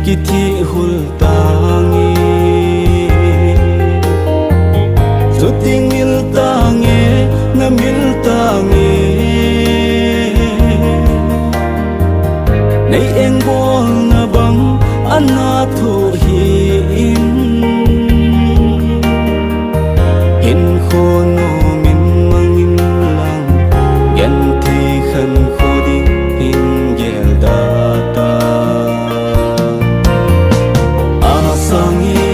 thi hul tangi zo ting mil tangi na mil tangi nei eng bol na bang ana thu hi in khono min mangin lang gen thi khan khodi in gel data asangi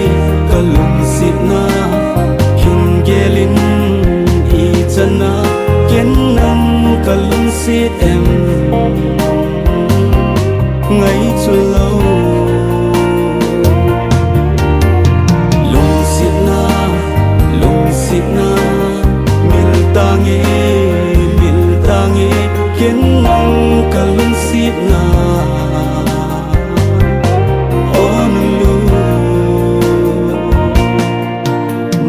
kalum sitna hin gelin I chana ken nam kalum sit em ngay chu lâu lung sit na mil tangi ken nam kalum sit na on lu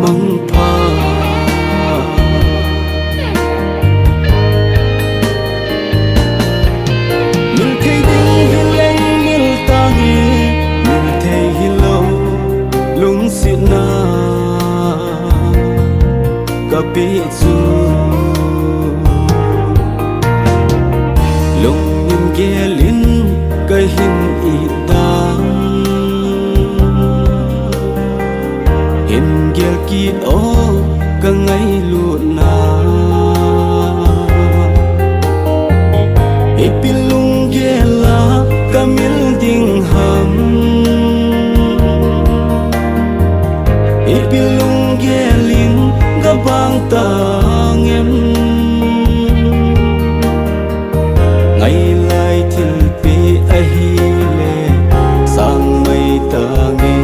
mang pa mil thei ding hileng mil tangi mil thei hilo lung sit na kapi chu lung nim gelin ka hin I dang hin gel ki o ka ngai lu na e pilung gela ka mil ding ham e pilung gelin ga bang tang em ngày lai thil pi a hi le sang mai tangi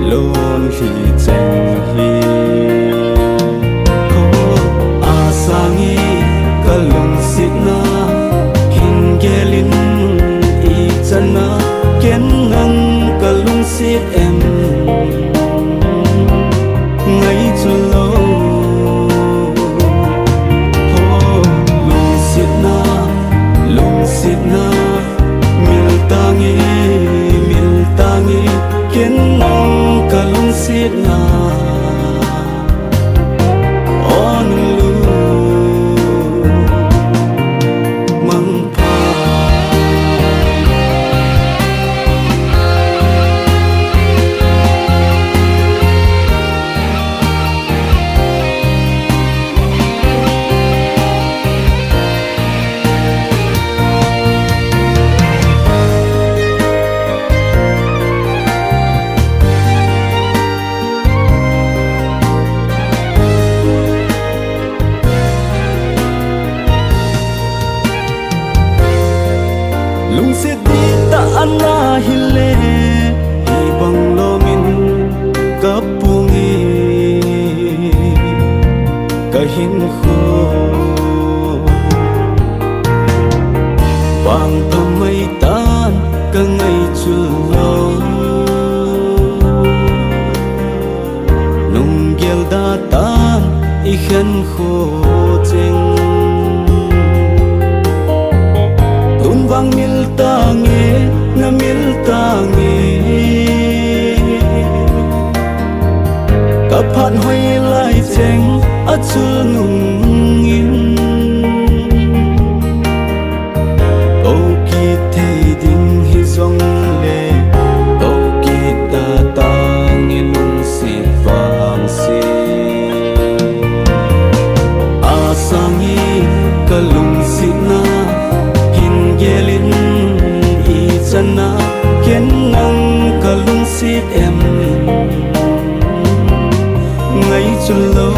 lon hi chen hi ko a sangi kalum sitna hin gelin I chana ken ngang kalum sit em ngay chu lo sit na mil tangi ken nam kalung sit na on lu mang pa lung sit di ta ana hile I bang lo min kapungi kahin kho bang tamai tan ka ngai chu lo nung gel da tan I khan kho cheng vang mil tangi na mil tangi kaphan hoi lai cheng a chul nung in o ki thei ding hi zong le o ki ta tangi lung si vang si a sangi kalung sitna gelin I chana ken nang kalung sit em ngay chu lâu